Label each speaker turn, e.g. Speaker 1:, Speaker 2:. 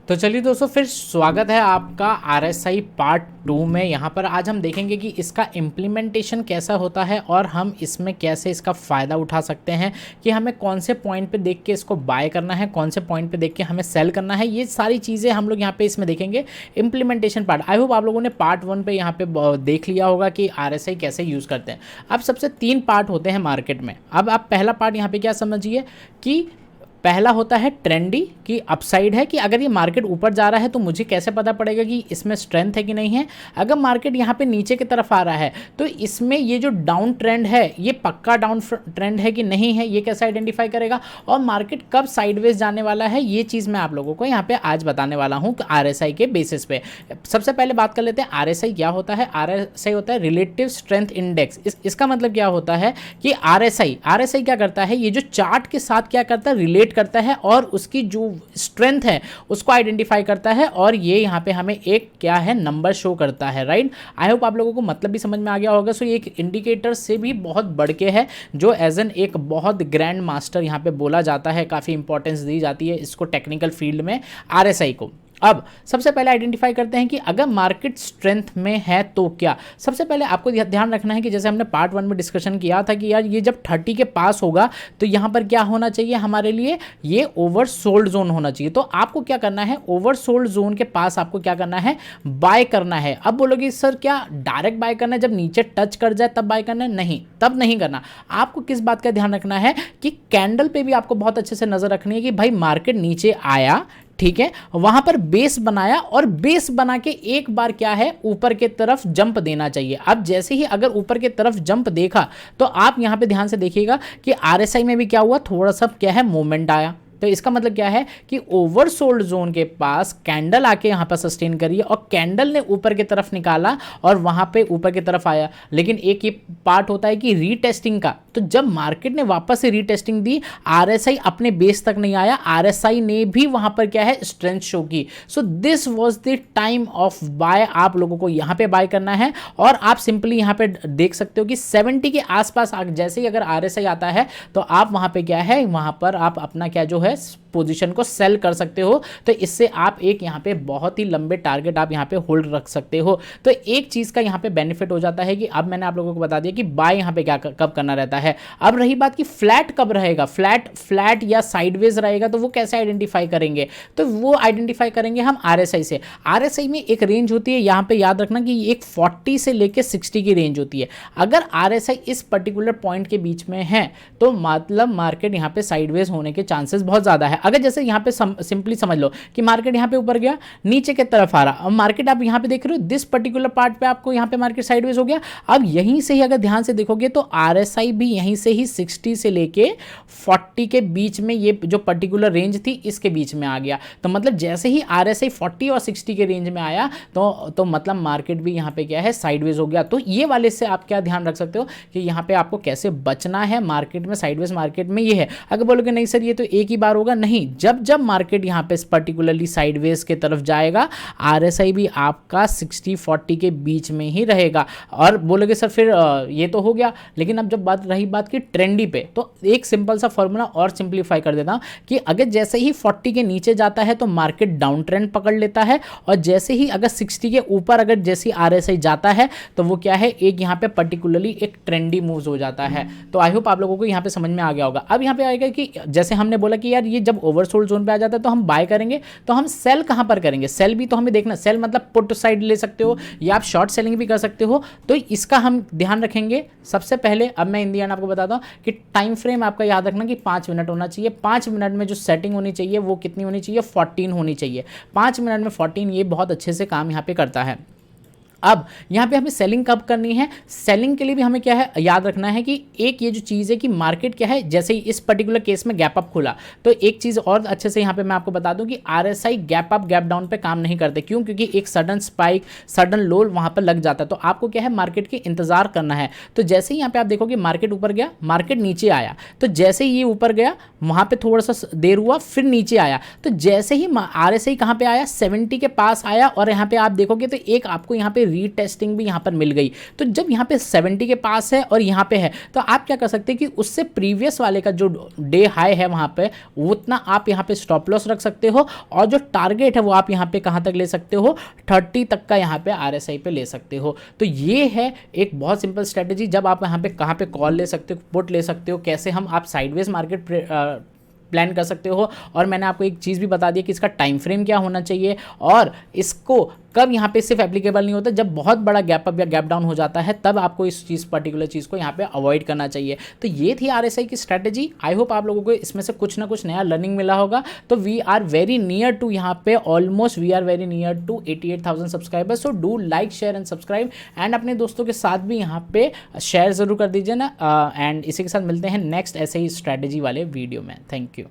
Speaker 1: तो चलिए दोस्तों, फिर स्वागत है आपका RSI पार्ट 2 में। यहाँ पर आज हम देखेंगे कि इसका इम्प्लीमेंटेशन कैसा होता है और हम इसमें कैसे इसका फ़ायदा उठा सकते हैं, कि हमें कौन से पॉइंट पे देख के इसको बाय करना है, कौन से पॉइंट पे देख के हमें सेल करना है। ये सारी चीज़ें हम लोग यहाँ पे इसमें देखेंगे। इम्प्लीमेंटेशन पार्ट, आई होप आप लोगों ने पार्ट 1 पे यहाँ पे देख लिया होगा कि RSI कैसे यूज़ करते हैं। अब सबसे 3 पार्ट होते हैं मार्केट में। अब आप पहला पार्ट यहाँ पर क्या समझिए कि पहला होता है ट्रेंडी, कि अपसाइड है, कि अगर ये मार्केट ऊपर जा रहा है तो मुझे कैसे पता पड़ेगा कि इसमें स्ट्रेंथ है कि नहीं है। अगर मार्केट यहाँ पे नीचे की तरफ आ रहा है तो इसमें ये जो डाउन ट्रेंड है ये पक्का डाउन ट्रेंड है कि नहीं है, ये कैसे आइडेंटिफाई करेगा। और मार्केट कब साइडवेज जाने वाला है, ये चीज़ मैं आप लोगों को यहाँ पे आज बताने वाला हूँ RSI के बेसिस पे। सबसे पहले बात कर लेते हैं RSI क्या होता है। RSI होता है रिलेटिव स्ट्रेंथ इंडेक्स। इसका मतलब क्या होता है कि RSI क्या करता है, ये जो चार्ट के साथ क्या करता है, रिलेट करता है और उसकी जो स्ट्रेंथ है उसको आइडेंटिफाई करता है। और ये यहाँ पे हमें एक क्या है, नंबर शो करता है, राइट। आई होप आप लोगों को मतलब भी समझ में आ गया होगा। सो ये एक इंडिकेटर से भी बहुत बढ़ के है, जो एज एन एक बहुत ग्रैंड मास्टर यहाँ पे बोला जाता है, काफ़ी इंपॉर्टेंस दी जाती है इसको टेक्निकल फील्ड में, RSI को। अब सबसे पहले आइडेंटिफाई करते हैं कि अगर मार्केट स्ट्रेंथ में है तो क्या। सबसे पहले आपको ध्यान रखना है कि जैसे हमने पार्ट 1 में डिस्कशन किया था कि यार ये जब 30 के पास होगा तो यहाँ पर क्या होना चाहिए हमारे लिए, ये ओवरसोल्ड जोन होना चाहिए। तो आपको क्या करना है, ओवरसोल्ड जोन के पास आपको क्या करना है, बाय करना है। अब बोलोगे सर क्या डायरेक्ट बाय करना है, जब नीचे टच कर जाए तब बाय करना है? नहीं, तब नहीं करना। आपको किस बात का ध्यान रखना है कि कैंडल पे भी आपको बहुत अच्छे से नजर रखनी है कि भाई मार्केट नीचे आया, ठीक है, वहां पर बेस बनाया और बेस बना के एक बार क्या है, ऊपर के तरफ जंप देना चाहिए। अब जैसे ही अगर ऊपर के तरफ जंप देखा तो आप यहां पे ध्यान से देखिएगा कि RSI में भी क्या हुआ, थोड़ा सा क्या है, मूवमेंट आया। तो इसका मतलब क्या है कि ओवरसोल्ड जोन के पास कैंडल आके यहां पर सस्टेन करी और कैंडल ने ऊपर की तरफ निकाला और वहां पे ऊपर की तरफ आया। लेकिन एक ये पार्ट होता है कि रीटेस्टिंग का, तो जब मार्केट ने वापस से रीटेस्टिंग दी, RSI अपने बेस तक नहीं आया, RSI ने भी वहां पर क्या है, स्ट्रेंथ शो की। So this was the time of bye. आप लोगों को यहां पे बाय करना है और आप सिंपली यहां पे देख सकते हो कि 70 के आसपास जैसे ही अगर RSI आता है तो आप वहां पे क्या है, वहां पर आप अपना क्या जो है पोजीशन को सेल कर सकते हो। तो इससे आप एक यहाँ पे बहुत ही लंबे टारगेट आप यहाँ पे होल्ड रख सकते हो। तो एक चीज का यहाँ पे बेनिफिट हो जाता है कि अब मैंने आप लोगों को बता दिया कि बाय यहाँ पे क्या कब करना रहता है। अब रही बात कि फ्लैट कब रहेगा, फ्लैट या साइडवेज रहेगा, तो वो कैसे आइडेंटिफाई करेंगे, तो वो आइडेंटिफाई करेंगे हम RSI से। RSI में एक रेंज होती है, यहाँ पे याद रखना कि एक 40 से लेके 60 की रेंज होती है। अगर RSI इस पर्टिकुलर पॉइंट के बीच में है तो मतलब मार्केट यहाँ पे साइडवेज होने के चांसेस बहुत ज्यादा है। अगर जैसे यहाँ पे सिंपली समझ लो कि मार्केट यहाँ पे ऊपर गया, नीचे की तरफ आ रहा, अब मार्केट आप यहाँ पे देख रहे हो, दिस पर्टिकुलर पार्ट पे आपको यहाँ पे मार्केट साइडवेज हो गया। अब यहीं से ही अगर ध्यान से देखोगे तो RSI भी यहीं से ही 60 से लेके 40 के बीच में, ये जो पर्टिकुलर रेंज थी इसके बीच में आ गया। तो मतलब जैसे ही RSI 40 और 60 के रेंज में आया तो मतलब मार्केट भी यहाँ पे क्या है, साइडवेज हो गया। तो ये वाले से आप क्या ध्यान रख सकते हो कि यहाँ पे आपको कैसे बचना है मार्केट में, साइडवेज मार्केट में ये है। अगर बोलोगे नहीं सर ये तो एक ही बार होगा, नहीं, जब मार्केट यहां पे पर्टिकुलरली साइडवेज के तरफ जाएगा RSI भी आपका 60-40 के बीच में ही रहेगा। और बोलोगे सर फिर ये तो हो गया, लेकिन अब जब बात की ट्रेंडी पे, तो एक सिंपल सा फॉर्मूला और सिंपलीफाई कर देता हूं कि अगर जैसे ही 40 के नीचे जाता है तो मार्केट डाउन ट्रेंड पकड़ लेता है, और जैसे ही अगर 60 के ऊपर अगर जैसी RSI जाता है तो वो क्या है, एक यहां पे पर्टिकुलरली एक ट्रेंडी मूव्स हो जाता है। तो आई होप आप लोगों को यहां पे समझ में आ गया होगा। अब यहां पे आएगा कि जैसे हमने बोला कि यार ये जब ओवरसोल्ड जोन पे आ जाता है तो हम बाय करेंगे, तो हम सेल कहां पर करेंगे, सेल भी तो हमें देखना। सेल मतलब पुट साइड ले सकते हो या आप शॉर्ट सेलिंग भी कर सकते हो, तो इसका हम ध्यान रखेंगे। सबसे पहले अब मैं इन दी एंड आपको बताता हूं कि टाइम फ्रेम आपका याद रखना कि 5 मिनट होना चाहिए। 5 मिनट में जो सेटिंग होनी चाहिए वो कितनी होनी चाहिए, 14 होनी चाहिए। 5 मिनट में 14 ये बहुत अच्छे से काम यहाँ पे करता है। अब यहाँ पे हमें सेलिंग कब करनी है, सेलिंग के लिए भी हमें क्या है, याद रखना है कि एक ये जो चीज़ है कि मार्केट क्या है, जैसे ही इस पर्टिकुलर केस में गैप अप खुला, तो एक चीज़ और अच्छे से यहाँ पे मैं आपको बता दूं कि RSI gap up gap down पे काम नहीं करते। क्यों? क्योंकि एक सडन स्पाइक, सडन लो वहाँ पर लग जाता है। तो आपको क्या है, मार्केट के इंतजार करना है। तो जैसे ही यहाँ पे आप देखोगे मार्केट ऊपर गया, मार्केट नीचे आया, तो जैसे ही ये ऊपर गया वहाँ पर थोड़ा सा देर हुआ, फिर नीचे आया, तो जैसे ही RSI कहाँ पर आया, 70 के पास आया, और यहाँ पर आप देखोगे तो एक आपको यहाँ पे रीटेस्टिंग भी यहाँ पर मिल गई। तो जब यहाँ पे 70 के पास है और यहाँ पे है, तो आप क्या कर सकते हैं कि उससे प्रीवियस वाले का जो डे हाई है वहाँ पे उतना आप यहाँ पे स्टॉप लॉस रख सकते हो, और जो टारगेट है वो आप यहाँ पे कहाँ तक ले सकते हो, 30 तक का यहाँ पे RSI पे ले सकते हो। तो ये है एक बहुत सिंपल स्ट्रेटेजी, जब आप यहाँ पे कहाँ पे कॉल ले सकते हो, पुट ले सकते हो, कैसे हम आप साइडवेज मार्केट प्लान कर सकते हो। और मैंने आपको एक चीज़ भी बता दी कि इसका टाइम फ्रेम क्या होना चाहिए, और इसको कब यहाँ पे सिर्फ एप्लीकेबल नहीं होता, जब बहुत बड़ा गैप अप या गैप डाउन हो जाता है तब आपको इस चीज़ पर्टिकुलर चीज़ को यहाँ पे अवॉइड करना चाहिए। तो ये थी RSI की स्ट्रैटेजी। आई होप आप लोगों को इसमें से कुछ ना कुछ नया लर्निंग मिला होगा। तो we are very near to यहाँ पे almost we are very near to 88,000 subscribers. So do like share and subscribe, and अपने दोस्तों के साथ भी यहाँ पे शेयर ज़रूर कर दीजिए ना। एंड इसी के साथ मिलते हैं नेक्स्ट ऐसे ही स्ट्रैटेजी वाले वीडियो में। Thank you.